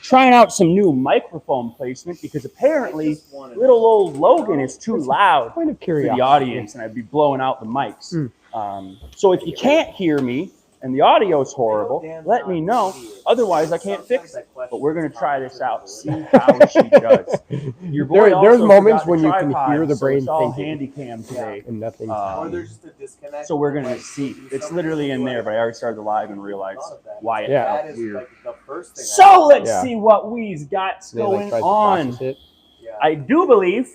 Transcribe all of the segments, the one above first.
trying out some new microphone placement because apparently little old Logan is too loud Point of for curiosity. the audience, and I'd be blowing out the mics. So if you can't hear me and the audio is horrible, let me know. Otherwise, I can't fix it. But we're going to try this out, see how she does. Your boy There's also moments forgot when the you can tripod, hear the so brain it's all thinking. handy cam today. And nothing. So we're going to see. It's literally in there, but I already started the live and realized why it felt weird. So let's see what we've got going on. I do believe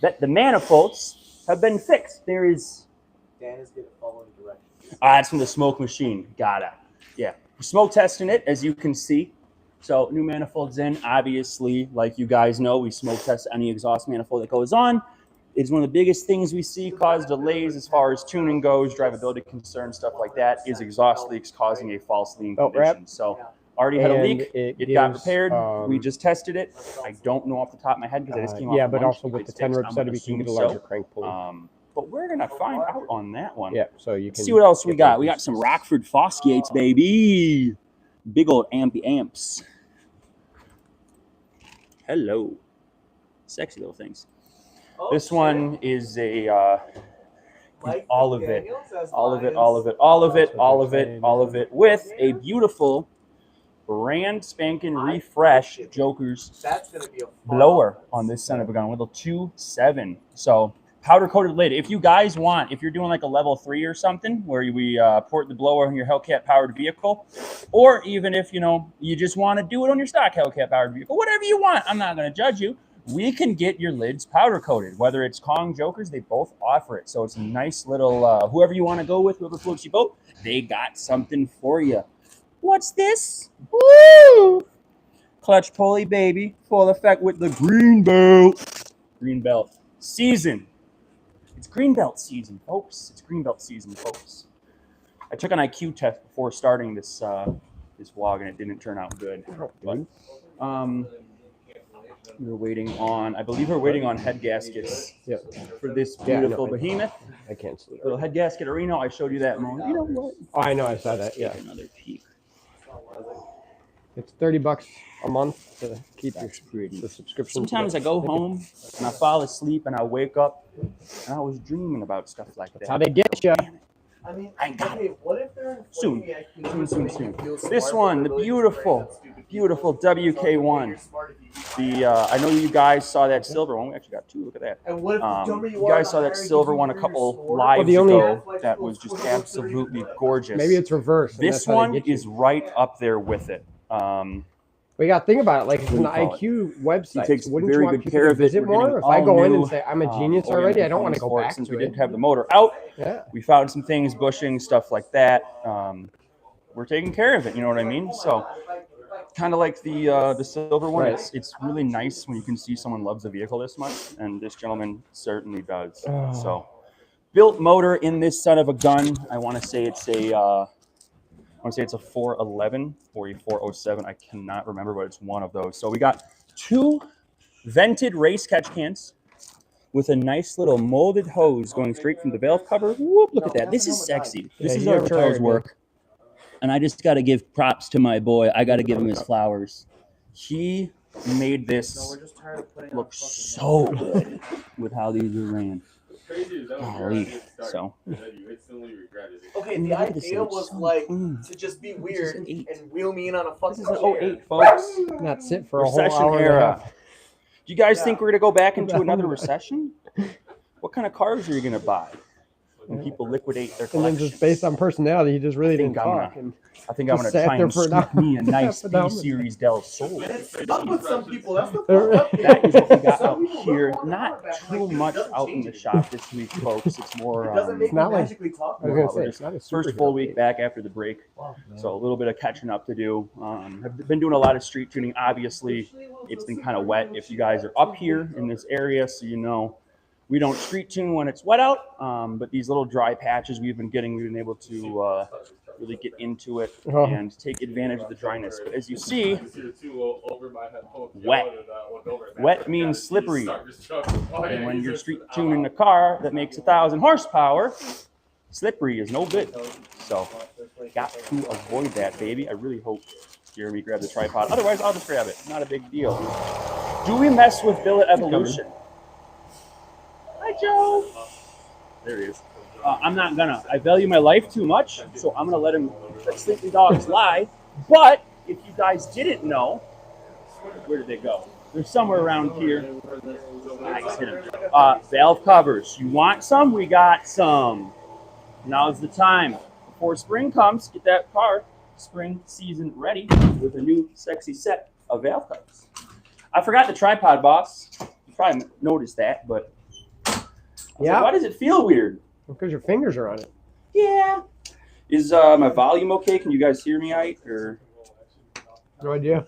that the manifolds have bin fixed. There is... Dan is good at following directions. It's from the smoke machine. Got it. Yeah. Smoke testing it, as you can see. So new manifolds in. Obviously, like you guys know, we smoke test any exhaust manifold that goes on. It's one of the biggest things we see cause delays as far as tuning goes, drivability concerns, stuff like that, is exhaust leaks causing a false lean condition. So already had a leak. It got repaired. We just tested it. I don't know off the top of my head because I just came off. Yeah, but also with the 10 rep setup, you can get a larger crank pulley. But we're going to find out on that one. Yeah, so you can see what else we got. We got some Rockford Fosgates, baby. Big old amps. Hello. Sexy little things. This one is a all of it with a beautiful brand spanking refresh Joker's blower on this son of a gun with a 2.7. So powder coated lid. If you guys want, if you're doing like a level 3 or something where we port the blower on your Hellcat powered vehicle, or even if you just want to do it on your stock Hellcat powered vehicle, whatever you want, I'm not going to judge you. We can get your lids powder coated, whether it's Kong Jokers, they both offer it. So it's a nice little, whoever you want to go with, whoever floats your boat, they got something for you. What's this? Woo! Clutch pulley, baby, full effect with the green belt. Green belt season. It's green belt season, folks. It's green belt season, folks. I took an IQ test before starting this this vlog, and it didn't turn out good. But, we were waiting on, I believe we're waiting on head gaskets for this beautiful behemoth. I can't see. Little head gasket Reno. I showed you that moment. You know what? Oh, I know. I saw that. Yeah. Another peek. It's $30 a month to keep the subscription. Sometimes I go home and I fall asleep and I wake up and I was dreaming about stuff like that. That's how they get you. I mean, I got it. what if they're Soon. This one, the beautiful WK1. I know you guys saw that silver one. We actually got two. Look at that. And what if you guys saw that silver one a couple lives ago. That was just absolutely gorgeous. Maybe it's reversed. This one is right up there with it. We got to think about it. Like it's an IQ website. He takes Wouldn't very you want good people care to of it. visit more? If I go in and say I'm a genius already, I don't want to go back since to we it. didn't have the motor out. Yeah. We found some things, bushing, stuff like that. We're taking care of it. You know what I mean? So, kind of like the silver one. Right. It's really nice when you can see someone loves a vehicle this much, and this gentleman certainly does. Oh. So, built motor in this son of a gun. I want to say it's a. I want to say it's a 411 or a 407. I cannot remember, but it's one of those. So we got two vented race catch cans with a nice little molded hose going straight from the valve cover. Whoop, look at that. This is sexy. This is Arturo's work. And I just got to give props to my boy. I got to give him his flowers. He made this look so good with how these are ran. Golly. So. Okay, the idea was like to just be weird and wheel me in on a fucking This is an 08, folks. Not sit for a whole Recession hour era. Do you guys think we're going to go back into another recession? What kind of cars are you going to buy when people liquidate their collections? And then just based on personality, he just really didn't talk. I think I'm going to try and scoop me a nice B-Series Del Sol. Stuck with some people. That's the That is what we got up here. Not too much out in the shop this week, folks. It's more. It's not like it's not a first full week back after the break, so a little bit of catching up to do. I've been doing a lot of street tuning. Obviously, it's been kind of wet. If you guys are up here in this area, so you know. We don't street tune when it's wet out, but these little dry patches we've been able to really get into it and take advantage of the dryness. But as you see, wet. Wet means slippery. And when you're street tuning a car that makes 1,000 horsepower, slippery is no good. So got to avoid that, baby. I really hope Jeremy grab the tripod. Otherwise, I'll just grab it. Not a big deal. Do we mess with Billet Evolution? Hi, Joe. There he is. I'm not gonna. I value my life too much, so I'm gonna let him let sleeping dogs lie. But if you guys didn't know, where did they go? They're somewhere around here. Nice, hit him. Valve covers. You want some? We got some. Now's the time. Before spring comes, get that car spring season ready with a new sexy set of valve covers. I forgot the tripod, boss. You probably noticed that, but yeah. Why does it feel weird? Because your fingers are on it. Yeah. Is my volume okay? Can you guys hear me right? Or no idea.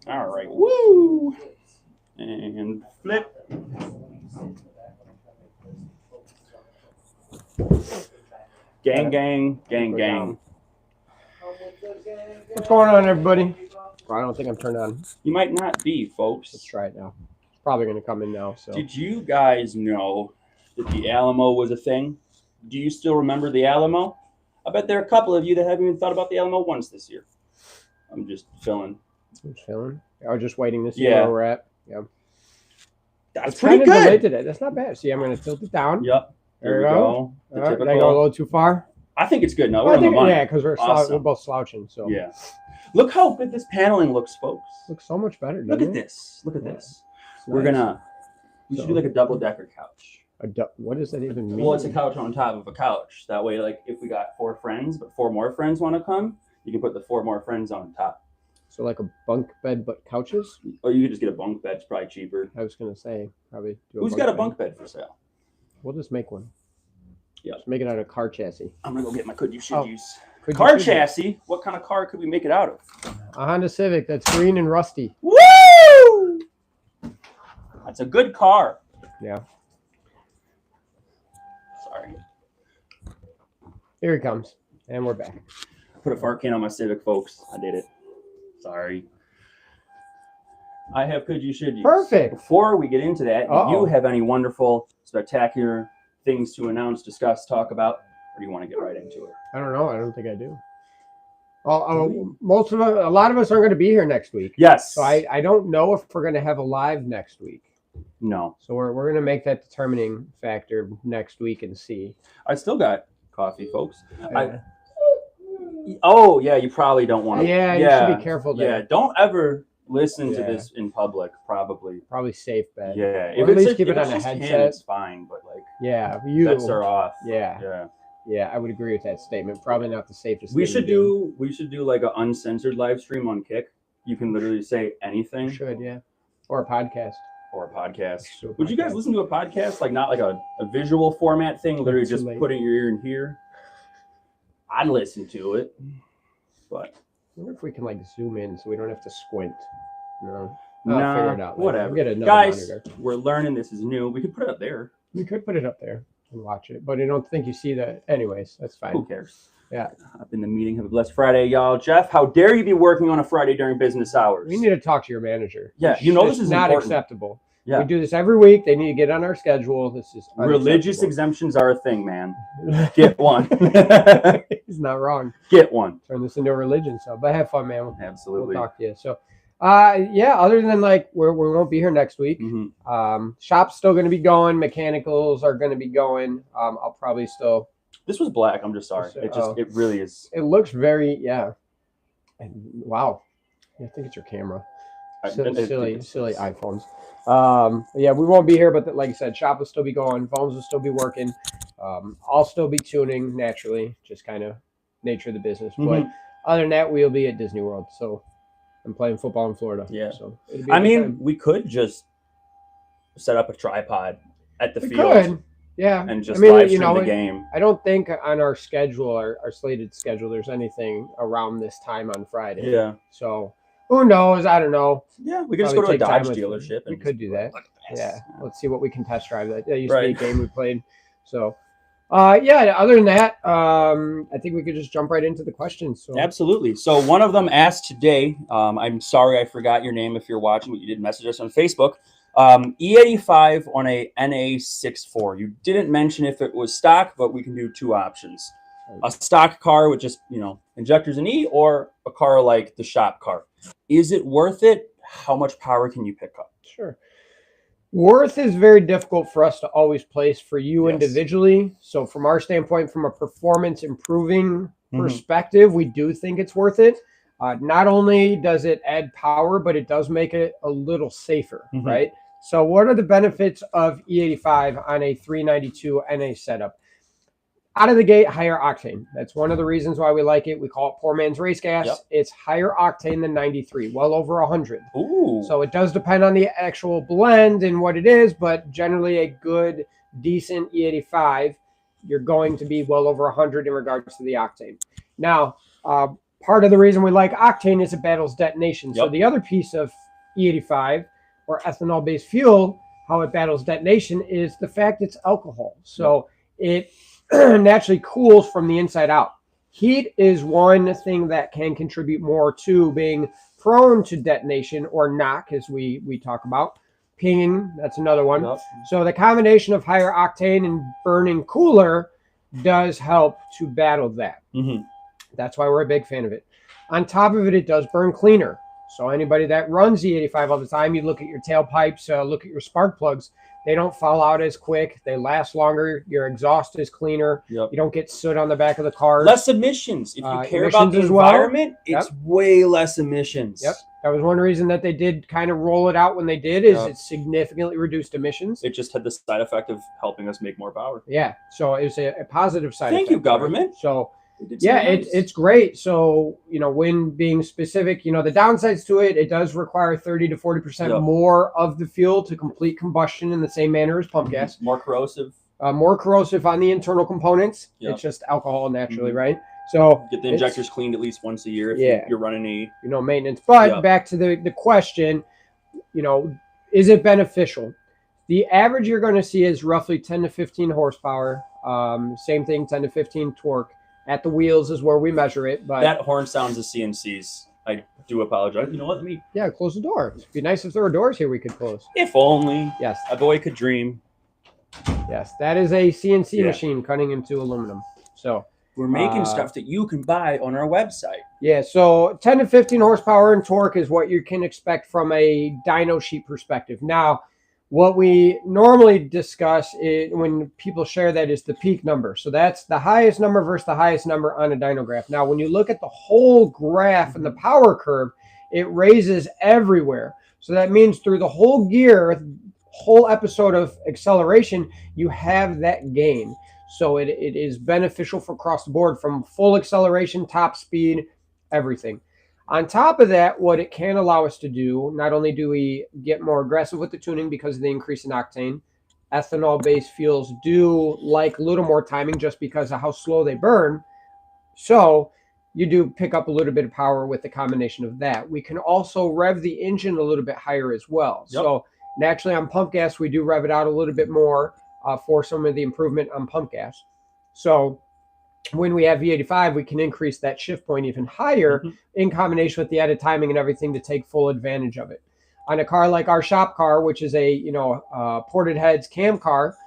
all right. Woo! And flip. Gang, gang, gang, gang. What's going on, everybody? Well, I don't think I'm turned on. You might not be, folks. Let's try it now. It's probably going to come in now. So. Did you guys know that the Alamo was a thing? Do you still remember the Alamo? I bet there are a couple of you that haven't even thought about the Alamo once this year. I'm just filling. I'm filling. I was just waiting to see where we're at. Yeah. That's pretty good. Related it. That's not bad. See, I'm going to tilt it down. Yep. There we go. Did I go a little too far? I think it's good. No, we're on the money. Yeah, because we're both slouching. So yeah. Look how good this paneling looks, folks. Looks so much better. Look at this. Look at this. We're gonna. We should do like a double-decker couch. What does that even mean? Well, it's a couch on top of a couch. That way, like if we got 4 friends, but 4 more friends want to come, you can put the 4 more friends on top. So like a bunk bed, but couches? Or you could just get a bunk bed. It's probably cheaper. I was gonna say probably. Who's got a bunk bed for sale? We'll just make one. Yeah. Just make it out of car chassis. I'm gonna go get my could you should use. Car chassis? What kind of car could we make it out of? A Honda Civic that's green and rusty. Woo! That's a good car. Yeah. Sorry. Here he comes. And we're back. Put a fart can on my Civic, folks. I did it. Sorry. I have could you should use. Perfect. Before we get into that, do you have any wonderful, spectacular things to announce, discuss, talk about, or do you want to get right into it? I don't know. I don't think I do. A lot of us aren't going to be here next week. Yes. So I don't know if we're going to have a live next week. No. So we're going to make that determining factor next week and see. I still got coffee, folks. Oh, yeah, you probably don't want to. Yeah, you should be careful there. Yeah, don't ever listen to this in public, probably. Probably safe bet. Yeah. Or at least keep it on a headset. It's fine, but like bets are off. Yeah, I would agree with that statement. Probably not the safest. We should do like an uncensored live stream on Kick. You can literally say anything. We should, yeah. Or a podcast. Would you guys listen to a podcast? Like not like a visual format thing, literally just putting your ear in here? I'd listen to it. But I wonder if we can like zoom in so we don't have to squint. No. I'll figure it out. Whatever. Get another guys, monitor. We're learning. This is new. We could put it up there. We could put it up there and watch it, but I don't think you see that. Anyways, that's fine. Who cares? Yeah. Up in the meeting. Have a blessed Friday, y'all. Jeff, how dare you be working on a Friday during business hours? We need to talk to your manager. Yeah, this is not important. Acceptable. Yeah. We do this every week. They need to get on our schedule. This is religious exemptions are a thing, man. Get one. He's not wrong. Get one. Turn this into a religion. So, but have fun, man. Absolutely. We'll talk to you. So, other than like we won't be here next week. Mm-hmm. Shop's still going to be going. Mechanicals are going to be going. I'll probably still. This was black. I'm just sorry. It really is. It looks very wow. I think it's your camera. Silly iPhones. Yeah, we won't be here, but like I said, shop will still be going. Phones will still be working. I'll still be tuning naturally, just kind of nature of the business. Mm-hmm. But other than that, we'll be at Disney World. So I'm playing football in Florida. Yeah. So we could just set up a tripod at the field. Could. Yeah. And just live stream the game. I don't think on our schedule, our slated schedule, there's anything around this time on Friday. Yeah. So who knows? I don't know. Yeah, we could just go to a Dodge dealership. We could do that. Yeah. Let's see what we can test drive. That used to be a game we played. So, other than that, I think we could just jump right into the questions. So. Absolutely. So one of them asked today, I'm sorry I forgot your name if you're watching, but you did message us on Facebook. E85 on a NA64. You didn't mention if it was stock, but we can do 2 options. a stock car with just, injectors and E, or a car like the shop car. Is it worth it? How much power can you pick up? Sure. Worth is very difficult for us to always place for you individually. So from our standpoint, from a performance improving perspective, we do think it's worth it. Not only does it add power, but it does make it a little safer, right? So what are the benefits of E85 on a 392 NA setup? Out of the gate, higher octane. That's one of the reasons why we like it. We call it poor man's race gas. Yep. It's higher octane than 93, well over 100. Ooh. So it does depend on the actual blend and what it is, but generally a good, decent E85, you're going to be well over 100 in regards to the octane. Now, part of the reason we like octane is it battles detonation. Yep. So the other piece of E85 or ethanol-based fuel, how it battles detonation is the fact it's alcohol. So it naturally cools from the inside out. Heat is one thing that can contribute more to being prone to detonation or knock, as we talk about. Pinging, that's another one. Yep. So the combination of higher octane and burning cooler does help to battle that. That's why we're a big fan of it. On top of it, it does burn cleaner. So anybody that runs E85 all the time, you look at your tailpipes, look at your spark plugs, they don't fall out as quick. They last longer. Your exhaust is cleaner. Yep. You don't get soot on the back of the car. Less emissions. If you care about the as environment, well. it's way less emissions. Yep. That was one reason that they did kind of roll it out when they did, is it significantly reduced emissions. It just had the side effect of helping us make more power. Yeah. So it was a positive side effect. Thank you, government. So it's great. So, when being specific, the downsides to it, it does require 30 to 40% more of the fuel to complete combustion in the same manner as pump gas. More corrosive. More corrosive on the internal components. Yep. It's just alcohol naturally, right? So get the injectors cleaned at least once a year if you're running maintenance. But back to the question, is it beneficial? The average you're going to see is roughly 10 to 15 horsepower. Same thing, 10 to 15 torque. At the wheels is where we measure it. But that horn sounds as CNCs. I do apologize. You know what? Let me close the door. It'd be nice if there were doors here we could close. If only. Yes. A boy could dream. Yes, that is a CNC machine cutting into aluminum. So we're making stuff that you can buy on our website. Yeah, so 10 to 15 horsepower and torque is what you can expect from a dyno sheet perspective. Now, what we normally discuss when people share that is the peak number. So that's the highest number versus the highest number on a dyno graph. Now, when you look at the whole graph and the power curve, it raises everywhere. So that means through the whole gear, whole episode of acceleration, you have that gain. So it is beneficial for across the board from full acceleration, top speed, everything. On top of that, what it can allow us to do, not only do we get more aggressive with the tuning because of the increase in octane, ethanol-based fuels do like a little more timing just because of how slow they burn. So you do pick up a little bit of power with the combination of that. We can also rev the engine a little bit higher as well. Yep. So naturally on pump gas, we do rev it out a little bit more for some of the improvement on pump gas. So when we have V85, we can increase that shift point even higher in combination with the added timing and everything to take full advantage of it. On a car like our shop car, which is a ported heads cam car,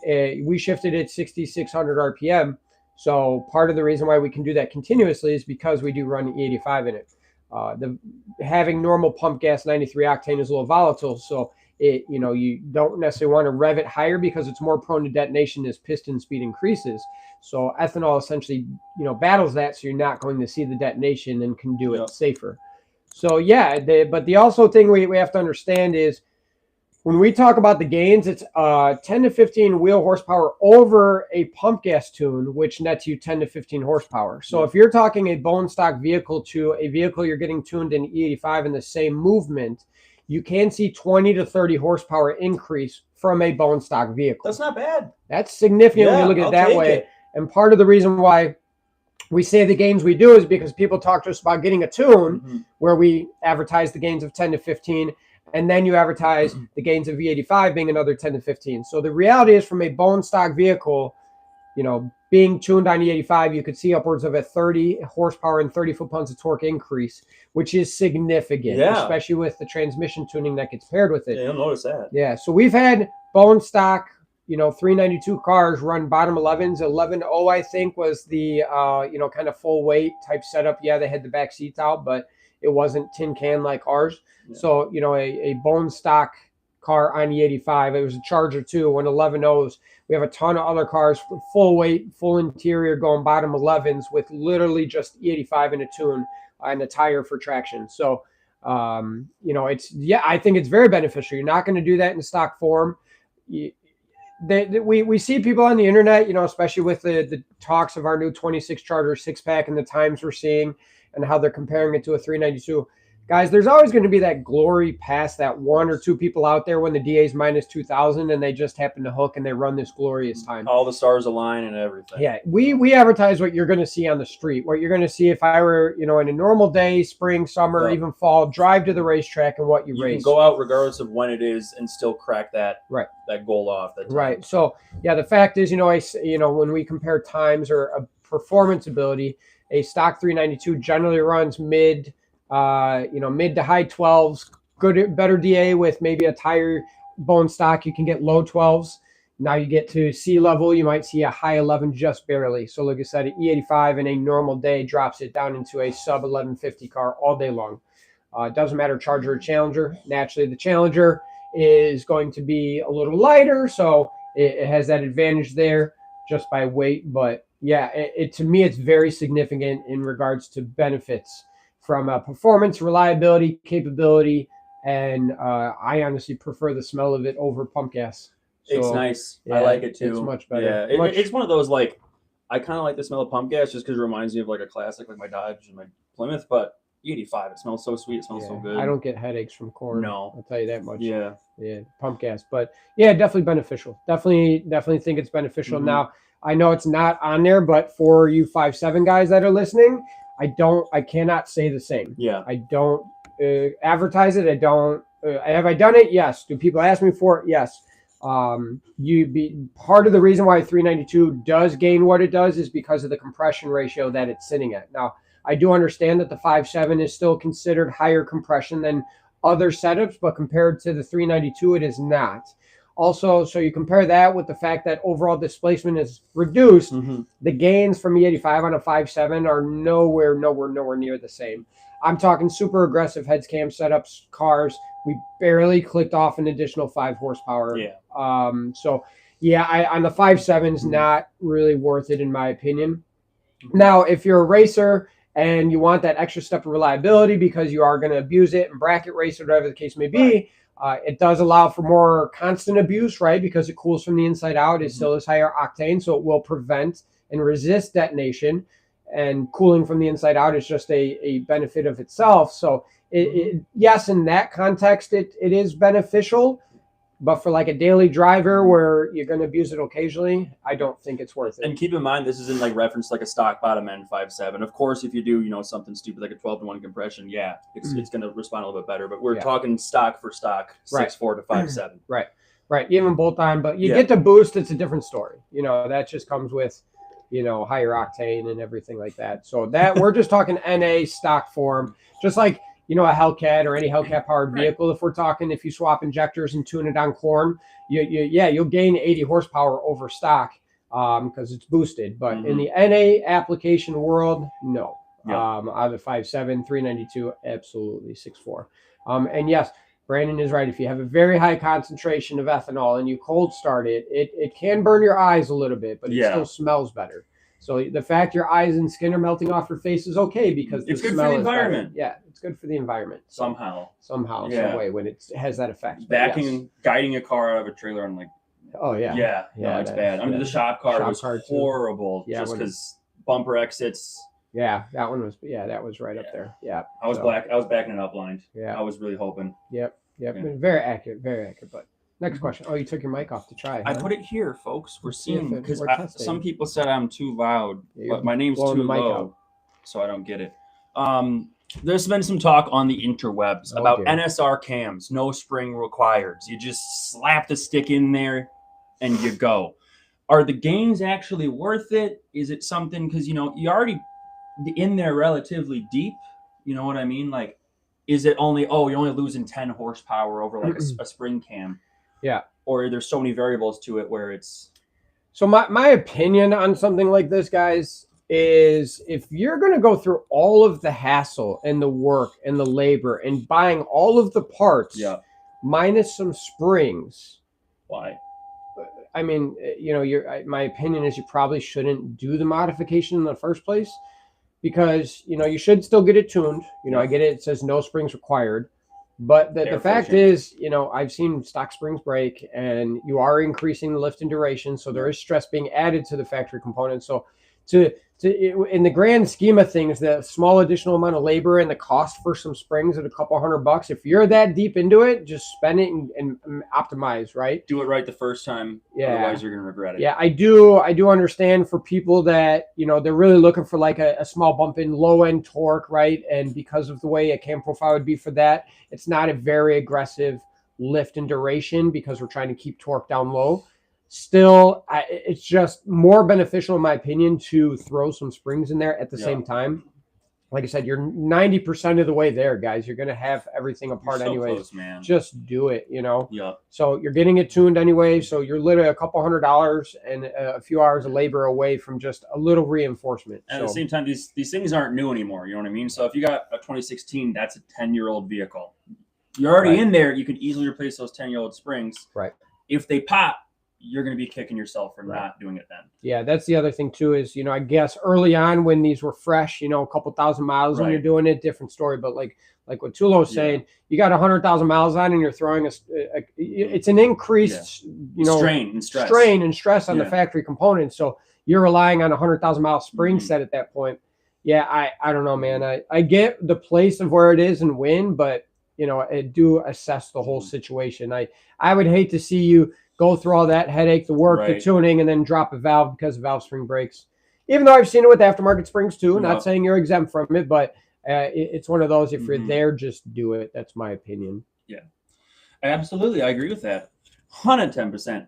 we shifted at 6,600 RPM. So part of the reason why we can do that continuously is because we do run E85 in it. Having normal pump gas 93 octane is a little volatile, so you don't necessarily want to rev it higher because it's more prone to detonation as piston speed increases. So ethanol essentially, battles that, so you're not going to see the detonation and can do it safer. So but the also thing we have to understand is when we talk about the gains, it's 10 to 15 wheel horsepower over a pump gas tune, which nets you 10 to 15 horsepower. So if you're talking a bone stock vehicle to a vehicle you're getting tuned in E85 in the same movement, you can see 20 to 30 horsepower increase from a bone stock vehicle. That's not bad. That's significant when you look at it that way. And part of the reason why we say the gains we do is because people talk to us about getting a tune where we advertise the gains of 10 to 15, and then you advertise the gains of V85 being another 10 to 15. So the reality is from a bone stock vehicle, being tuned on E85, you could see upwards of a 30 horsepower and 30 foot-pounds of torque increase, which is significant, especially with the transmission tuning that gets paired with it. Yeah, you'll notice that. Yeah, so we've had bone stock 392 cars run bottom 11s. 11.0, I think, was the kind of full weight type setup. Yeah, they had the back seats out, but it wasn't tin can like ours. Yeah. So a bone stock car on the 85. It was a Charger too. And 11.0s. We have a ton of other cars, full weight, full interior, going bottom 11s with literally just E85 in a tune and a tire for traction. So, I think it's very beneficial. You're not going to do that in stock form. We see people on the internet, especially with the talks of our new 26 Charger 6-pack and the times we're seeing and how they're comparing it to a 392. Guys, there's always going to be that glory past that one or two people out there when the DA's minus 2,000 and they just happen to hook and they run this glorious time. All the stars align and everything. Yeah, we advertise what you're going to see on the street. What you're going to see if I were, in a normal day, spring, summer, even fall, drive to the racetrack and what you race. You can go out regardless of when it is and still crack that goal off. Right. So, yeah, the fact is, when we compare times or a performance ability, a stock 392 generally runs mid to high 12s, better DA with maybe a tire bone stock. You can get low 12s. Now you get to sea level, you might see a high 11 just barely. So like I said, an E85 in a normal day drops it down into a sub 1150 car all day long. It doesn't matter Charger or Challenger. Naturally, the Challenger is going to be a little lighter, so it has that advantage there just by weight. But yeah, to me, it's very significant in regards to benefits from performance, reliability, capability, and I honestly prefer the smell of it over pump gas. So, it's nice. Yeah, I like it too. It's much better. Yeah, it's one of those, like, I kind of like the smell of pump gas just because it reminds me of like a classic, like my Dodge and my Plymouth, but E85, it smells so sweet. It smells so good. I don't get headaches from corn. No. I'll tell you that much. Yeah. Yeah, pump gas. But yeah, definitely beneficial. Definitely think it's beneficial. Mm-hmm. Now, I know it's not on there, but for you 5'7" guys that are listening, I cannot say the same. Yeah. I don't advertise it. I don't. Have I done it? Yes. Do people ask me for it? Yes. Part of the reason why 392 does gain what it does is because of the compression ratio that it's sitting at. Now, I do understand that the 5.7 is still considered higher compression than other setups, but compared to the 392, it is not. Also, so you compare that with the fact that overall displacement is reduced, the gains from E85 on a 5.7 are nowhere near the same. I'm talking super aggressive heads cam setups, cars. We barely clicked off an additional 5 horsepower. Yeah. On the 5.7 is not really worth it in my opinion. Now, if you're a racer and you want that extra step of reliability because you are going to abuse it and bracket race or whatever the case may be, it does allow for more constant abuse, right? Because it cools from the inside out. It still is higher octane, so it will prevent and resist detonation. And cooling from the inside out is just a benefit of itself. So yes, in that context, it is beneficial. But for like a daily driver where you're going to abuse it occasionally, I don't think it's worth it. And keep in mind, this isn't like reference like a stock bottom end 5.7. Of course, if you do, something stupid like a 12-to-1 compression, it's going to respond a little bit better. But we're talking stock for stock, 6.4 to 5.7. Right. Even bolt on, but you get the boost, it's a different story. That just comes with, higher octane and everything like that. So that we're just talking NA stock form, just like, a Hellcat or any Hellcat powered vehicle. If we're talking, if you swap injectors and tune it on corn, you'll gain 80 horsepower over stock because it's boosted. But in the NA application world, no. Out of the 5.7, 392, absolutely 6.4. And yes, Brandon is right. If you have a very high concentration of ethanol and you cold start it, it can burn your eyes a little bit, but it still smells better. So the fact your eyes and skin are melting off your face is okay because it's good for the environment. Yeah, it's good for the environment. Somehow, some way when it has that effect. Guiding a car out of a trailer, I'm like, oh yeah, no, it's bad. The shop car was horrible, just because bumper exits. Yeah, that one was. Yeah, that was right up there. Yeah, I was backing it up blind. Yeah, I was really hoping. Yep. Very accurate, But next question. Oh, you took your mic off to try. I put it here, folks. We're seeing because some people said I'm too loud, but my name's too low, so I don't get it. There's been some talk on the interwebs about NSR cams, no spring required. You just slap the stick in there, and you go. Are the gains actually worth it? Is it something because you already in there relatively deep? You know what I mean? Like, is it only you're only losing 10 horsepower over like a spring cam? Yeah. or there's so many variables to it where it's. So my opinion on something like this, guys, is if you're going to go through all of the hassle and the work and the labor and buying all of the parts, minus some springs, why? I mean, my opinion is you probably shouldn't do the modification in the first place, because you should still get it tuned. I get it. It says no springs required. But the fact is, I've seen stock springs break, and you are increasing the lift and duration. So there is stress being added to the factory component. So in the grand scheme of things, the small additional amount of labor and the cost for some springs at a couple $100, if you're that deep into it, just spend it and optimize, right? Do it right the first time. Yeah. Otherwise you're going to regret it. Yeah, I do understand for people that, they're really looking for like a small bump in low end torque, right? And because of the way a cam profile would be for that, it's not a very aggressive lift and duration because we're trying to keep torque down low. Still, it's just more beneficial, in my opinion, to throw some springs in there at the same time. Like I said, you're 90% of the way there, guys. You're going to have everything apart anyway. Close, man. Just do it, So you're getting it tuned anyway. So you're literally a couple $100 and a few hours of labor away from just a little reinforcement. And at the same time, these things aren't new anymore. You know what I mean? So if you got a 2016, that's a 10-year-old vehicle. You're already in there. You can easily replace those 10-year-old springs. Right. If they pop, you're going to be kicking yourself for not doing it then. Yeah, that's the other thing too is, I guess early on when these were fresh, a couple thousand miles when you're doing it, different story. But like what Tulo's saying, you got 100,000 miles on and you're throwing it's an increased, strain and stress on the factory components. So you're relying on a 100,000 mile spring set at that point. Yeah, I don't know, man. I get the place of where it is and when, but I do assess the whole situation. I would hate to see you go through all that headache, the work, the tuning, and then drop a valve because the valve spring breaks. Even though I've seen it with aftermarket springs too. Not saying you're exempt from it, but it's one of those, if you're there, just do it. That's my opinion. Yeah, absolutely. I agree with that. 110%.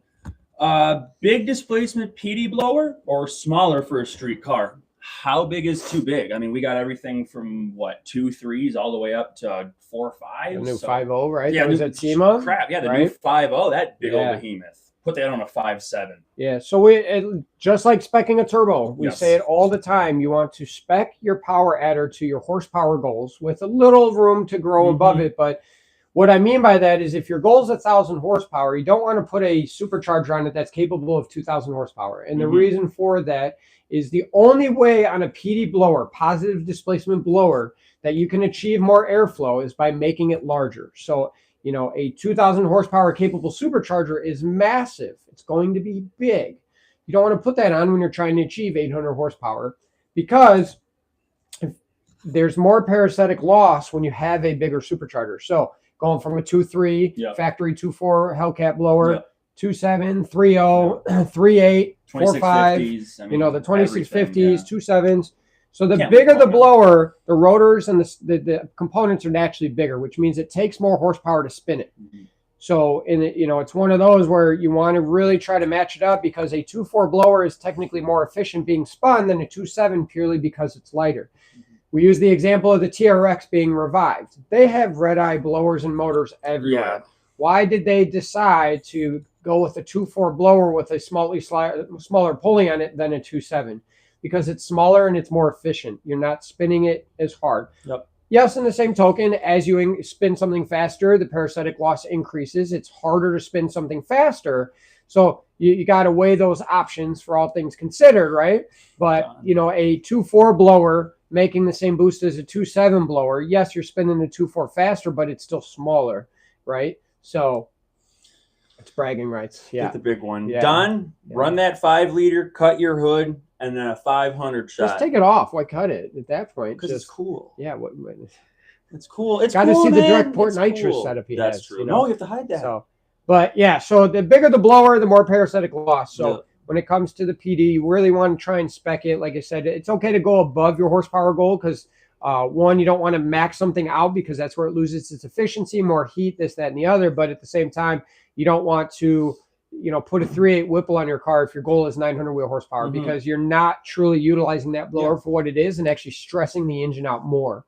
Big displacement PD blower or smaller for a street car? How big is too big? I mean, we got everything from 2 3s all the way up to 4 5s. The new 5.0, right? Yeah, that was at SEMA. Crap, yeah, the new 5.0, that big old behemoth. Put that on a 5.7. Yeah, so just like speccing a turbo, we say it all the time. You want to spec your power adder to your horsepower goals with a little room to grow above it. But what I mean by that is if your goal is 1,000 horsepower, you don't want to put a supercharger on it that's capable of 2,000 horsepower. And the reason for that is the only way on a PD blower, positive displacement blower, that you can achieve more airflow is by making it larger. So, a 2,000 horsepower capable supercharger is massive. It's going to be big. You don't want to put that on when you're trying to achieve 800 horsepower because there's more parasitic loss when you have a bigger supercharger. So going from a 2.3 factory 2.4 Hellcat blower, 2.7, 3.0, 3.8, 4.5, the 2650s, 2.7s. So the bigger the blower, the rotors and the components are naturally bigger, which means it takes more horsepower to spin it. So it's one of those where you want to really try to match it up because a 2.4 blower is technically more efficient being spun than a 2.7 purely because it's lighter. We use the example of the TRX being revived. They have red-eye blowers and motors everywhere. Why did they decide to go with a 2.4 blower with a smaller pulley on it than a 2.7? Because it's smaller and it's more efficient. You're not spinning it as hard. Yes, in the same token, as you spin something faster, the parasitic loss increases. It's harder to spin something faster. So you got to weigh those options for all things considered, right? But, a 2.4 blower making the same boost as a 2.7 blower, yes, you're spinning the 2.4 faster, but it's still smaller, right? So it's bragging rights. Yeah. Get the big one. Done. Run that 5 liter, cut your hood, and then a 500 shot. Just take it off. Why cut it at that point? Because it's cool. Yeah. It's cool. It's got to see the direct port nitrous setup he has. That's true. No, you have to hide that. So, but yeah, so the bigger the blower, the more parasitic loss. So when it comes to the PD, you really want to try and spec it. Like I said, it's okay to go above your horsepower goal because one, you don't want to max something out because that's where it loses its efficiency, more heat, this, that, and the other. But at the same time, you don't want to put a 3.8 Whipple on your car if your goal is 900 wheel horsepower because you're not truly utilizing that blower for what it is and actually stressing the engine out more.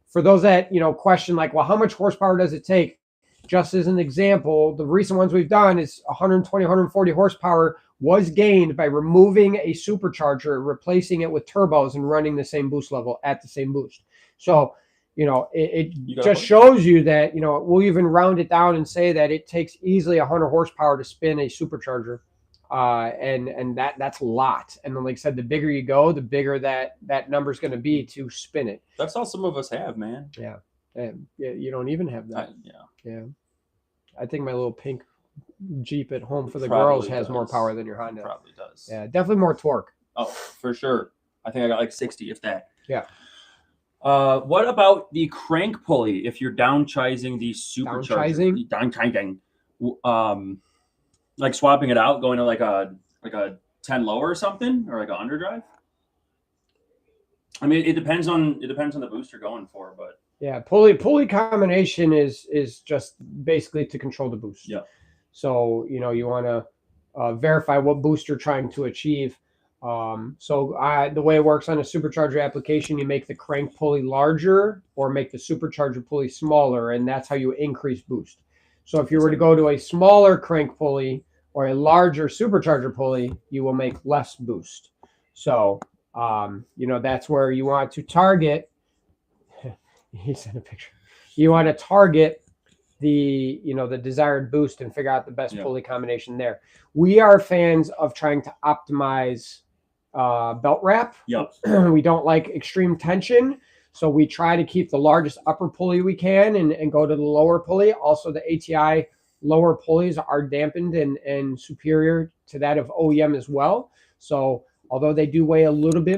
For those that, question like, well, how much horsepower does it take? just as an example, the recent ones we've done is 120, 140 horsepower was gained by removing a supercharger, replacing it with turbos, and running the same boost level at the same boost. So, it just shows you that, we'll even round it down and say that it takes easily 100 horsepower to spin a supercharger. And that's a lot. And then, like I said, the bigger you go, the bigger that number is going to be to spin it. That's all some of us have, man. Yeah. And you don't even have that. Yeah. I think my little pink Jeep at home for the girls has more power than your Honda. Probably does. Yeah, definitely more torque. Oh, for sure. I think I got like 60, if that. Yeah. What about the crank pulley if you're downsizing the supercharger? Downsizing? Like swapping it out, going to like a 10 lower or something, or like an underdrive. I mean, it depends on the boost you're going for, but yeah, pulley combination is just basically to control the boost. Yeah. So you want to verify what boost you're trying to achieve. The way it works on a supercharger application, you make the crank pulley larger or make the supercharger pulley smaller, and that's how you increase boost. So if you were to go to a smaller crank pulley or a larger supercharger pulley, you will make less boost. So, that's where you want to target. He sent a picture. You want to target the desired boost and figure out the best pulley combination there. We are fans of trying to optimize belt wrap. Yep. We don't like extreme tension. So we try to keep the largest upper pulley we can and go to the lower pulley. Also, the ATI lower pulleys are dampened and superior to that of OEM as well. So although they do weigh a little bit